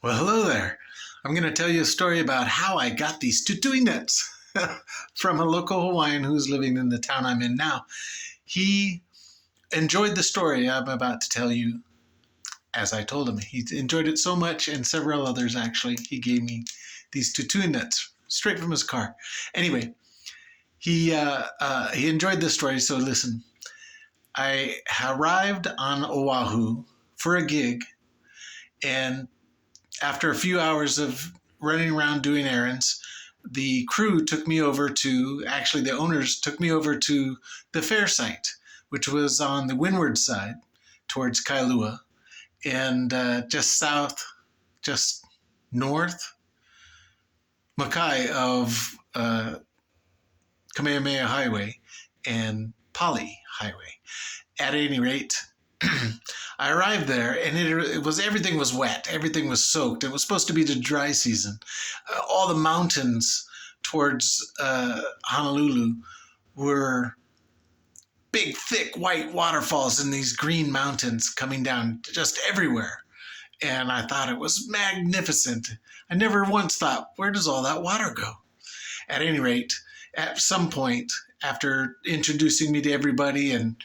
Well, hello there. I'm going to tell you a story about how I got these tutui nets from a local Hawaiian who's living in the town I'm in now. He enjoyed the story I'm about to tell you as I told him. He enjoyed it so much, and several others actually. He gave me these tutui nets straight from his car. Anyway, he enjoyed this story, so listen. I arrived on Oahu for a gig, and after a few hours of running around doing errands, the crew took me over to, actually, the owners took me over to the fair site, which was on the windward side towards Kailua and just south, just north, Makai of Kamehameha Highway and Pali Highway. At any rate, I arrived there, and it was everything was wet, everything was soaked. It was supposed to be the dry season. All the mountains towards Honolulu were big, thick, white waterfalls in these green mountains coming down just everywhere. And I thought it was magnificent. I never once thought, where does all that water go? At any rate, at some point, after introducing me to everybody and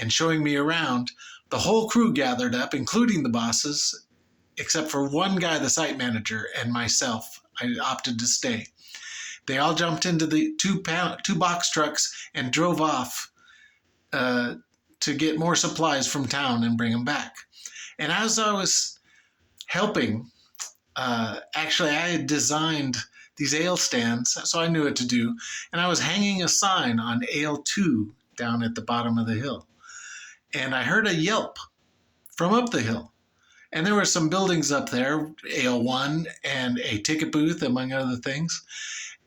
showing me around, the whole crew gathered up, including the bosses, except for one guy, the site manager, and myself. I opted to stay. They all jumped into the two box trucks and drove off to get more supplies from town and bring them back. And as I was helping, actually, I had designed these ale stands, so I knew what to do. And I was hanging a sign on Ale 2 down at the bottom of the hill. And I heard a yelp from up the hill. And there were some buildings up there, Ale 1 and a ticket booth, among other things.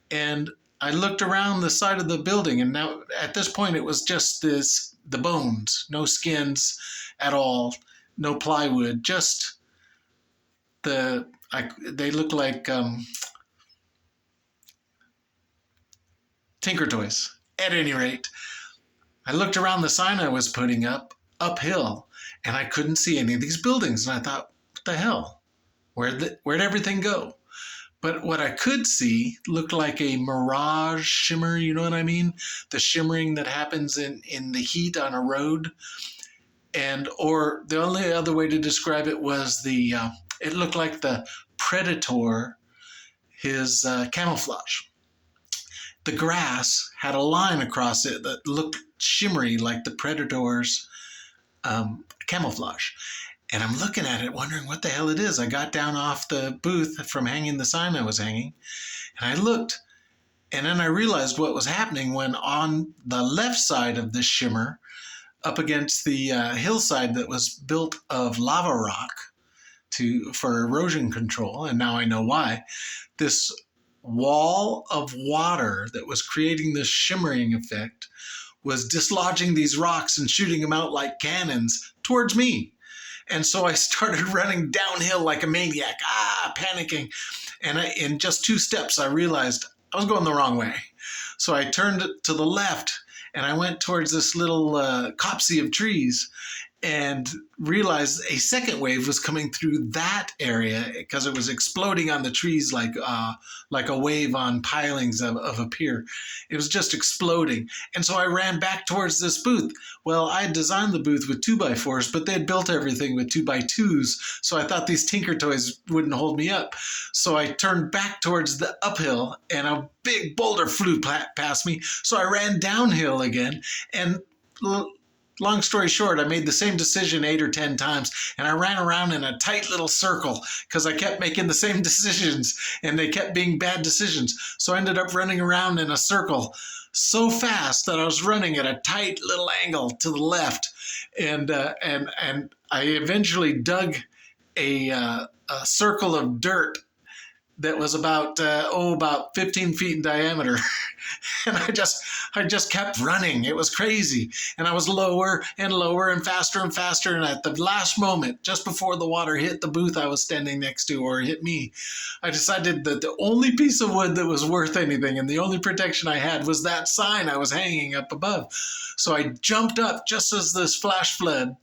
And I looked around the side of the building, and now at this point it was just the bones, no skins at all, no plywood, just they look like Tinker Toys. At any rate, I looked around the sign I was putting up uphill, and I couldn't see any of these buildings. And I thought, what the hell? Where'd everything go? But what I could see looked like a mirage shimmer, you know what I mean? The shimmering that happens in the heat on a road. Or the only other way to describe it was it looked like the Predator, his camouflage. The grass had a line across it that looked shimmery like the Predator's camouflage. And I'm looking at it wondering what the hell it is. I got down off the booth from hanging the sign I was hanging, and I looked, and then I realized what was happening when on the left side of this shimmer, up against the hillside that was built of lava rock for erosion control, and now I know why, this wall of water that was creating this shimmering effect was dislodging these rocks and shooting them out like cannons towards me. And so I started running downhill like a maniac, panicking. And in just 2 steps, I realized I was going the wrong way. So I turned to the left, and I went towards this little copse of trees, and realized a second wave was coming through that area because it was exploding on the trees like a wave on pilings of a pier. It was just exploding. And so I ran back towards this booth. Well, I had designed the booth with 2x4s, but they had built everything with 2x2s. So I thought these Tinker Toys wouldn't hold me up. So I turned back towards the uphill, and a big boulder flew past me. So I ran downhill again, and long story short, I made the same decision 8 or 10 times, and I ran around in a tight little circle because I kept making the same decisions, and they kept being bad decisions. So I ended up running around in a circle so fast that I was running at a tight little angle to the left, and I eventually dug a circle of dirt that was about 15 feet in diameter. And I just kept running. It was crazy. And I was lower and lower and faster and faster. And at the last moment, just before the water hit the booth I was standing next to, or hit me, I decided that the only piece of wood that was worth anything and the only protection I had was that sign I was hanging up above. So I jumped up just as this flash flood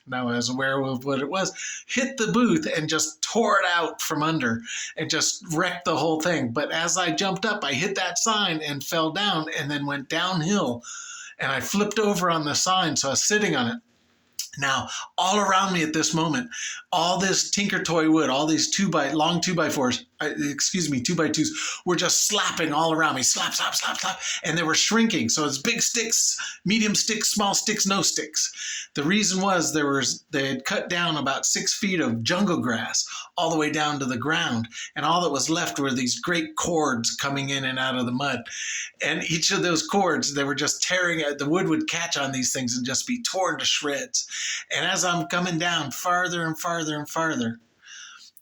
Now I was aware of what it was, hit the booth and just tore it out from under and just wrecked the whole thing. But as I jumped up, I hit that sign and fell down and then went downhill. And I flipped over on the sign, so I was sitting on it. Now, all around me at this moment, all this Tinker Toy wood, all these long 2x4s, 2x2s, were just slapping all around me. Slap, slap, slap, slap. And they were shrinking. So it's big sticks, medium sticks, small sticks, no sticks. The reason was they had cut down about 6 feet of jungle grass all the way down to the ground. And all that was left were these great cords coming in and out of the mud. And each of those cords, they were just tearing at the wood would catch on these things and just be torn to shreds. And as I'm coming down farther and farther and farther,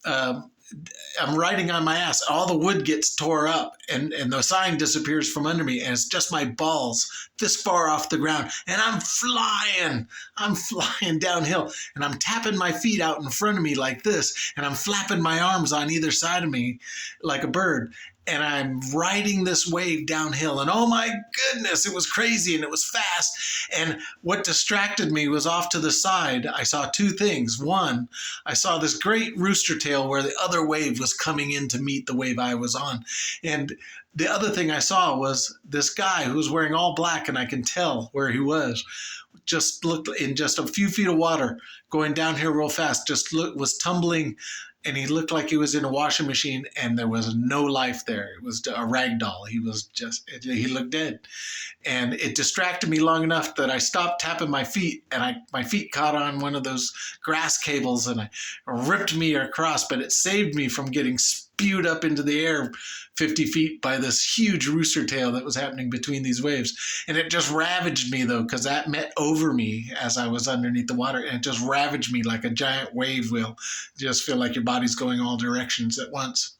I'm riding on my ass. All the wood gets tore up and the sign disappears from under me. And it's just my balls this far off the ground. And I'm flying downhill. And I'm tapping my feet out in front of me like this. And I'm flapping my arms on either side of me like a bird. And I'm riding this wave downhill. And oh my goodness, it was crazy and it was fast. And what distracted me was off to the side, I saw 2 things. One, I saw this great rooster tail where the other wave was coming in to meet the wave I was on. And the other thing I saw was this guy who was wearing all black, and I can tell where he was, just looked in just a few feet of water, going downhill real fast, was tumbling. And he looked like he was in a washing machine and there was no life there. It was a rag doll. He looked dead. And it distracted me long enough that I stopped tapping my feet and my feet caught on one of those grass cables and it ripped me across, but it saved me from getting spewed up into the air 50 feet by this huge rooster tail that was happening between these waves. And it just ravaged me though, because that met over me as I was underneath the water, and it just ravaged me like a giant wave will. You just feel like your body's going all directions at once.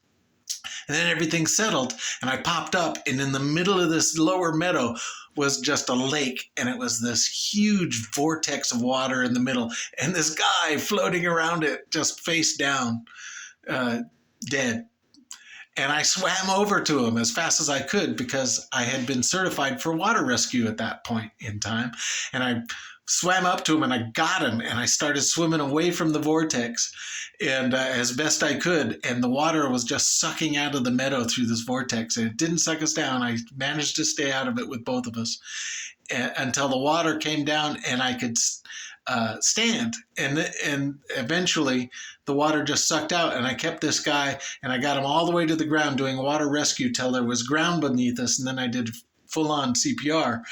And then everything settled and I popped up, and in the middle of this lower meadow was just a lake, and it was this huge vortex of water in the middle, and this guy floating around it just face down, dead. And I swam over to him as fast as I could because I had been certified for water rescue at that point in time. And I swam up to him and I got him and I started swimming away from the vortex and as best I could. And the water was just sucking out of the meadow through this vortex, and it didn't suck us down. I managed to stay out of it with both of us until the water came down and I could stand, and eventually the water just sucked out, and I kept this guy and I got him all the way to the ground doing water rescue till there was ground beneath us, and then I did full-on CPR,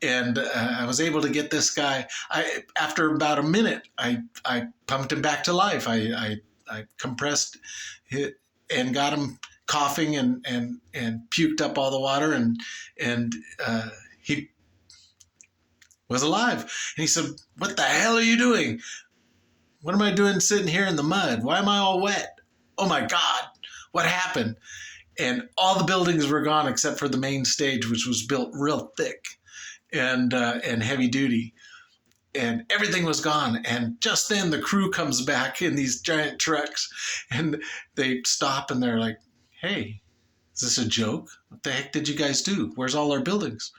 and I was able to get this guy. After about a minute, I pumped him back to life. I compressed it and got him coughing and puked up all the water, and he was alive. And he said, "What the hell are you doing? What am I doing sitting here in the mud? Why am I all wet? Oh my God, what happened?" And all the buildings were gone except for the main stage, which was built real thick and heavy duty. And everything was gone. And just then the crew comes back in these giant trucks and they stop and they're like, "Hey, is this a joke? What the heck did you guys do? Where's all our buildings?"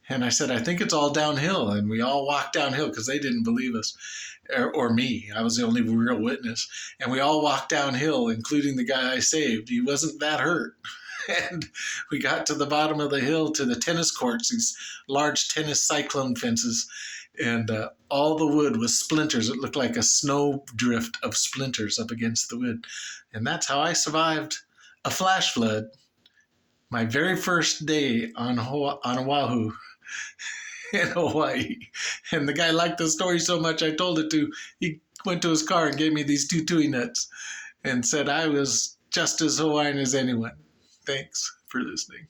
And I said, "I think it's all downhill." And we all walked downhill because they didn't believe us, or me. I was the only real witness. And we all walked downhill, including the guy I saved. He wasn't that hurt. And we got to the bottom of the hill to the tennis courts, these large tennis cyclone fences. And all the wood was splinters. It looked like a snow drift of splinters up against the wood. And that's how I survived a flash flood. My very first day on Oahu in Hawaii. And the guy liked the story so much I told it to. He went to his car and gave me these 2 tui nuts and said I was just as Hawaiian as anyone. Thanks for listening.